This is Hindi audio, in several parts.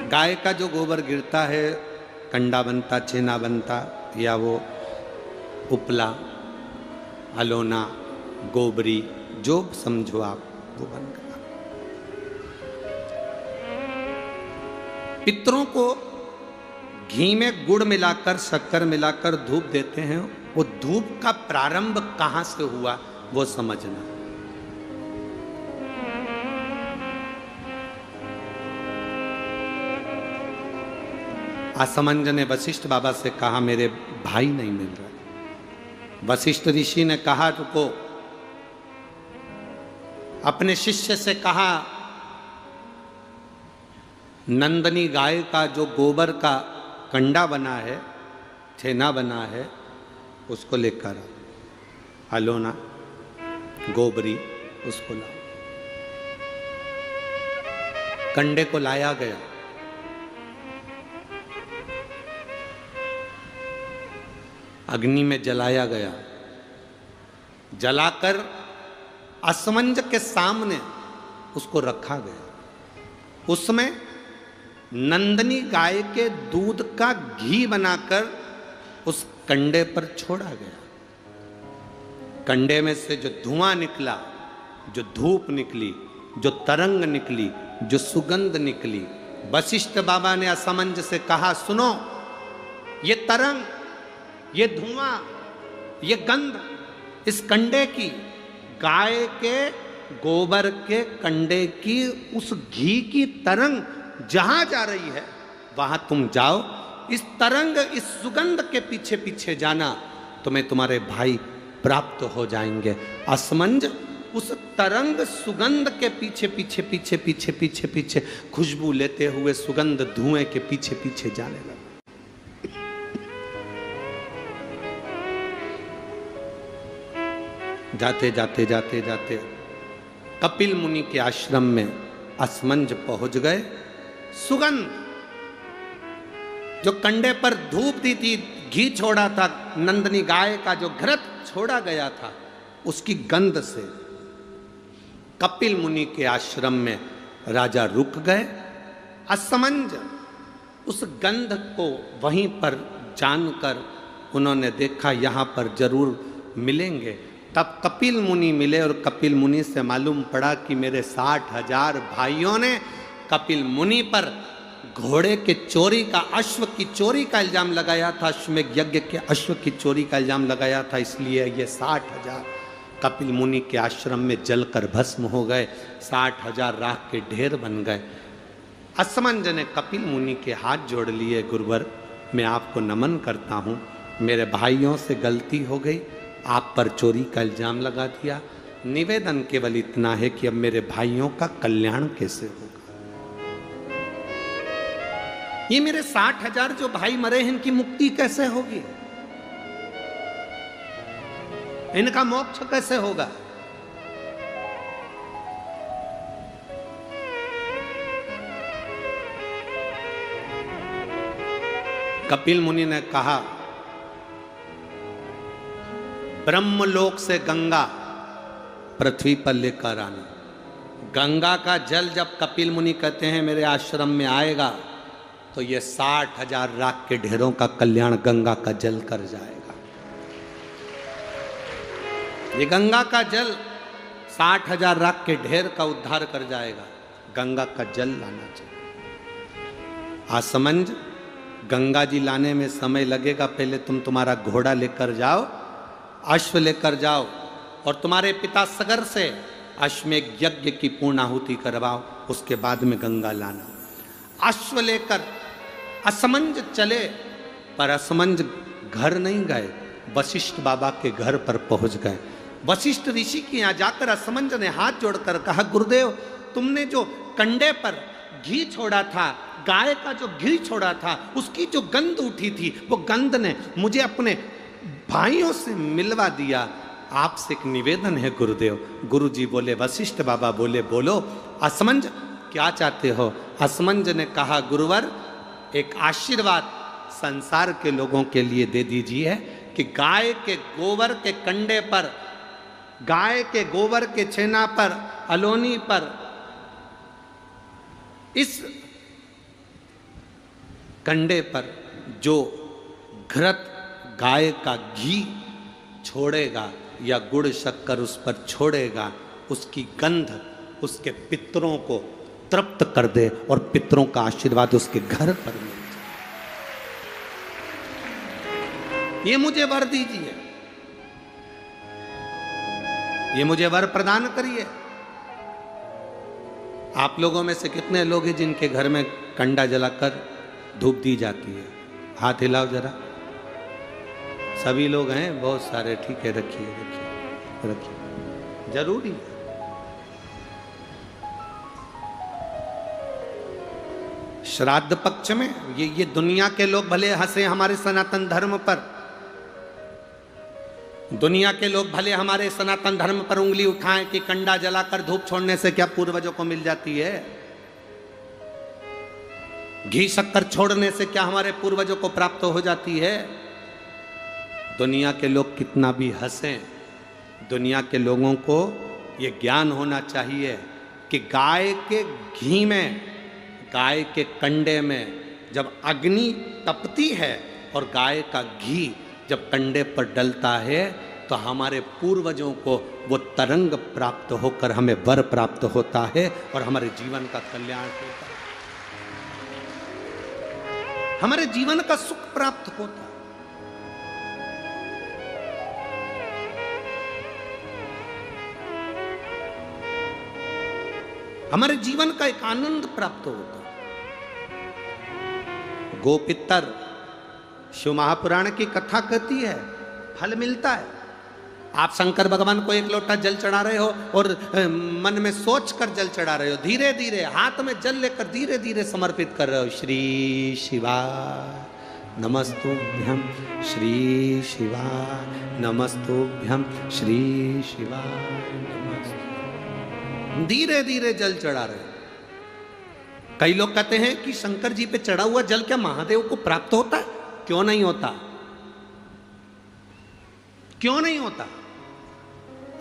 गाय का जो गोबर गिरता है, कंडा बनता, छेना बनता, या वो उपला, अलोना, गोबरी, जो समझो आप, वो बन गया। पितरों को घी में गुड़ मिलाकर, शक्कर मिलाकर धूप देते हैं। वो धूप का प्रारंभ कहां से हुआ वो समझना। असमंज ने वशिष्ठ बाबा से कहा, मेरे भाई नहीं मिल रहा। वशिष्ठ ऋषि ने कहा, रुको। अपने शिष्य से कहा, नंदनी गाय का जो गोबर का कंडा बना है, छेना बना है, उसको लेकर आ। अलोना, गोबरी, उसको लाओ। कंडे को लाया गया। अग्नि में जलाया गया। जलाकर असमंज के सामने उसको रखा गया। उसमें नंदनी गाय के दूध का घी बनाकर उस कंडे पर छोड़ा गया। कंडे में से जो धुआं निकला, जो धूप निकली, जो तरंग निकली, जो सुगंध निकली, वशिष्ठ बाबा ने असमंज से कहा, सुनो, ये तरंग, ये धुआं, ये गंध इस कंडे की, गाय के गोबर के कंडे की, उस घी की तरंग जहां जा रही है वहां तुम जाओ। इस तरंग, इस सुगंध के पीछे पीछे जाना, तुम्हें तुम्हारे भाई प्राप्त हो जाएंगे। असमंज उस तरंग सुगंध के पीछे पीछे पीछे पीछे पीछे पीछे खुशबू लेते हुए सुगंध धुएं के पीछे पीछे जाने लगा। जाते जाते जाते जाते कपिल मुनि के आश्रम में असमंज पहुंच गए। सुगंध, जो कंडे पर धूप दी थी, घी छोड़ा था, नंदनी गाय का जो घृत छोड़ा गया था, उसकी गंध से कपिल मुनि के आश्रम में राजा रुक गए। असमंज उस गंध को वहीं पर जानकर उन्होंने देखा, यहां पर जरूर मिलेंगे। तब कपिल मुनि मिले और कपिल मुनि से मालूम पड़ा कि मेरे 60,000 भाइयों ने कपिल मुनि पर घोड़े के चोरी का, अश्व की चोरी का इल्जाम लगाया था। अश्वमेध यज्ञ के अश्व की चोरी का इल्जाम लगाया था। इसलिए ये 60,000 कपिल मुनि के आश्रम में जलकर भस्म हो गए। 60,000 राख के ढेर बन गए। असमंज ने कपिल मुनि के हाथ जोड़ लिए, गुरुवर, मैं आपको नमन करता हूँ, मेरे भाइयों से गलती हो गई, आप पर चोरी का इल्जाम लगा दिया। निवेदन केवल इतना है कि अब मेरे भाइयों का कल्याण कैसे होगा। ये मेरे 60,000 जो भाई मरे हैं, इनकी मुक्ति कैसे होगी, इनका मोक्ष कैसे होगा। कपिल मुनि ने कहा, ब्रह्मलोक से गंगा पृथ्वी पर लेकर आना। गंगा का जल जब कपिल मुनि कहते हैं मेरे आश्रम में आएगा, तो ये 60,000 राख के ढेरों का कल्याण गंगा का जल कर जाएगा। ये गंगा का जल 60,000 राख के ढेर का उद्धार कर जाएगा। गंगा का जल लाना चाहिए। असमंज, गंगा जी लाने में समय लगेगा, पहले तुम तुम्हारा घोड़ा लेकर जाओ, अश्व लेकर जाओ, और तुम्हारे पिता सगर से अश्वमेध यज्ञ की पूर्णाहुति करवाओ, उसके बाद में गंगा लाना। अश्व लेकर असमंज चले, पर असमंज घर नहीं गए, वशिष्ठ बाबा के घर पर पहुंच गए। वशिष्ठ ऋषि के यहाँ जाकर असमंज ने हाथ जोड़कर कहा, गुरुदेव, तुमने जो कंडे पर घी छोड़ा था, गाय का जो घी छोड़ा था, उसकी जो गंध उठी थी, वो गंध ने मुझे अपने भाइयों से मिलवा दिया। आपसे एक निवेदन है गुरुदेव। गुरुजी बोले, वशिष्ठ बाबा बोले, बोलो असमंज क्या चाहते हो। असमंज ने कहा, गुरुवर, एक आशीर्वाद संसार के लोगों के लिए दे दीजिए कि गाय के गोबर के कंडे पर, गाय के गोबर के छेना पर, अलोनी पर, इस कंडे पर जो घृत गाय का घी छोड़ेगा या गुड़ शक्कर उस पर छोड़ेगा, उसकी गंध उसके पितरों को तृप्त कर दे और पितरों का आशीर्वाद उसके घर पर मिल जाए। ये मुझे वर दीजिए, ये मुझे वर प्रदान करिए। आप लोगों में से कितने लोग हैं जिनके घर में कंडा जलाकर धूप दी जाती है? हाथ हिलाओ जरा। सभी लोग हैं, बहुत सारे। ठीक है, रखिए रखिए रखिए, जरूरी है। श्राद्ध पक्ष में ये दुनिया के लोग भले हंसे हमारे सनातन धर्म पर, दुनिया के लोग भले हमारे सनातन धर्म पर उंगली उठाएं कि कंडा जलाकर धूप छोड़ने से क्या पूर्वजों को मिल जाती है, घी शक्कर छोड़ने से क्या हमारे पूर्वजों को प्राप्त हो जाती है। दुनिया के लोग कितना भी हंसें, दुनिया के लोगों को ये ज्ञान होना चाहिए कि गाय के घी में, गाय के कंडे में जब अग्नि तपती है और गाय का घी जब कंडे पर डलता है तो हमारे पूर्वजों को वो तरंग प्राप्त होकर हमें वर प्राप्त होता है और हमारे जीवन का कल्याण होता है, हमारे जीवन का सुख प्राप्त होता है। हमारे जीवन का एक आनंद प्राप्त होता है। गोपितर शिव महापुराण की कथा कहती है, फल मिलता है। आप शंकर भगवान को एक लोटा जल चढ़ा रहे हो और मन में सोच कर जल चढ़ा रहे हो, धीरे धीरे हाथ में जल लेकर धीरे धीरे समर्पित कर रहे हो। श्री शिवाय नमस्तुभ्यं, श्री शिवाय नमस्तुभ्यं, श्री शिवाय नमस्तुभ्यं, धीरे धीरे जल चढ़ा रहे हो। कई लोग कहते हैं कि शंकर जी पे चढ़ा हुआ जल क्या महादेव को प्राप्त होता है? क्यों नहीं होता? क्यों नहीं होता?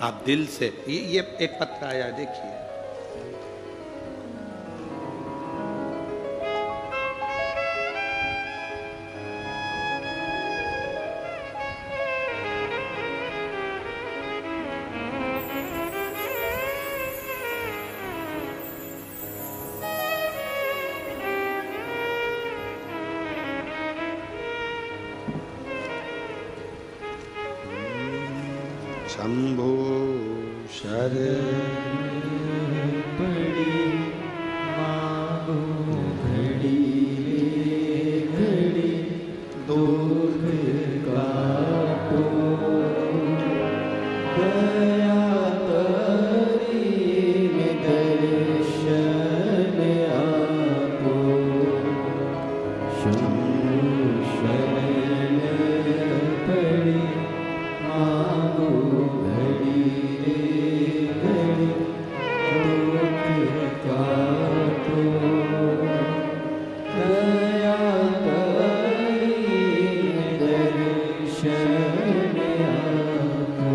आप दिल से, ये एक पत्र आया, देखिए। शंभो शरण पड़ी मांगो घड़ी रे घड़ी, दुख काटो दया करी दर्शन आपो। शंभो शरण पड़ी मांगो घड़ी रे घड़ी, दुख काटो दया करी दर्शन आपो।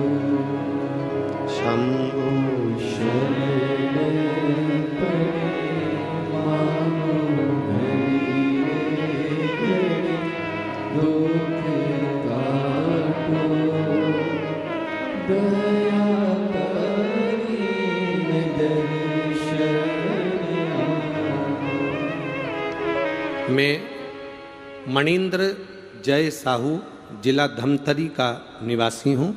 शंभो शरण पड़ी मांगो घड़ी रे घड़ी, दुख काटो दया करी दर्शन आपो। मैं मणिंद्र जय साहू, जिला धमतरी का निवासी हूँ।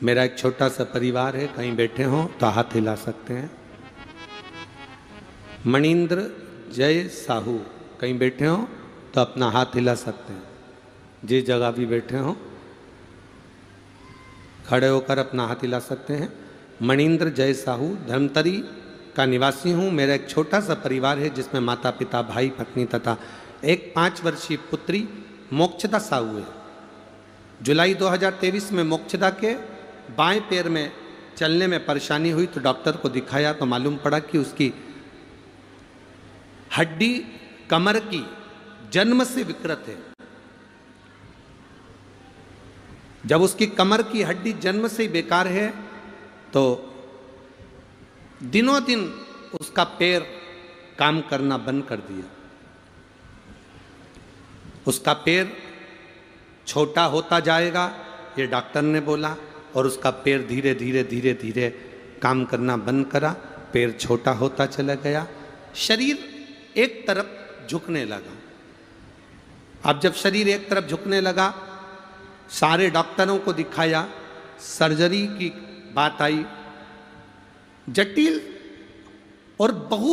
मेरा एक छोटा सा परिवार है, कहीं बैठे हों तो हाथ हिला सकते हैं। मणिंद्र जय साहू, कहीं बैठे हों तो अपना हाथ हिला सकते हैं। जिस जगह भी बैठे हों खड़े होकर अपना हाथ हिला सकते हैं। मणिंद्र जय साहू, धमतरी का निवासी हूँ। मेरा एक छोटा सा परिवार है जिसमें माता पिता, भाई, पत्नी तथा एक 5 वर्षीय पुत्री मोक्षदा साहू है। जुलाई 2023 में मोक्षदा के बाएं पैर में चलने में परेशानी हुई तो डॉक्टर को दिखाया तो मालूम पड़ा कि उसकी हड्डी कमर की जन्म से विकृत है। जब उसकी कमर की हड्डी जन्म से ही बेकार है तो दिनों दिन उसका पैर काम करना बंद कर दिया। उसका पैर छोटा होता जाएगा, ये डॉक्टर ने बोला, और उसका पैर धीरे धीरे धीरे धीरे काम करना बंद करा, पैर छोटा होता चला गया, शरीर एक तरफ झुकने लगा। अब जब शरीर एक तरफ झुकने लगा, सारे डॉक्टरों को दिखाया, सर्जरी की बात आई, जटिल और बहुत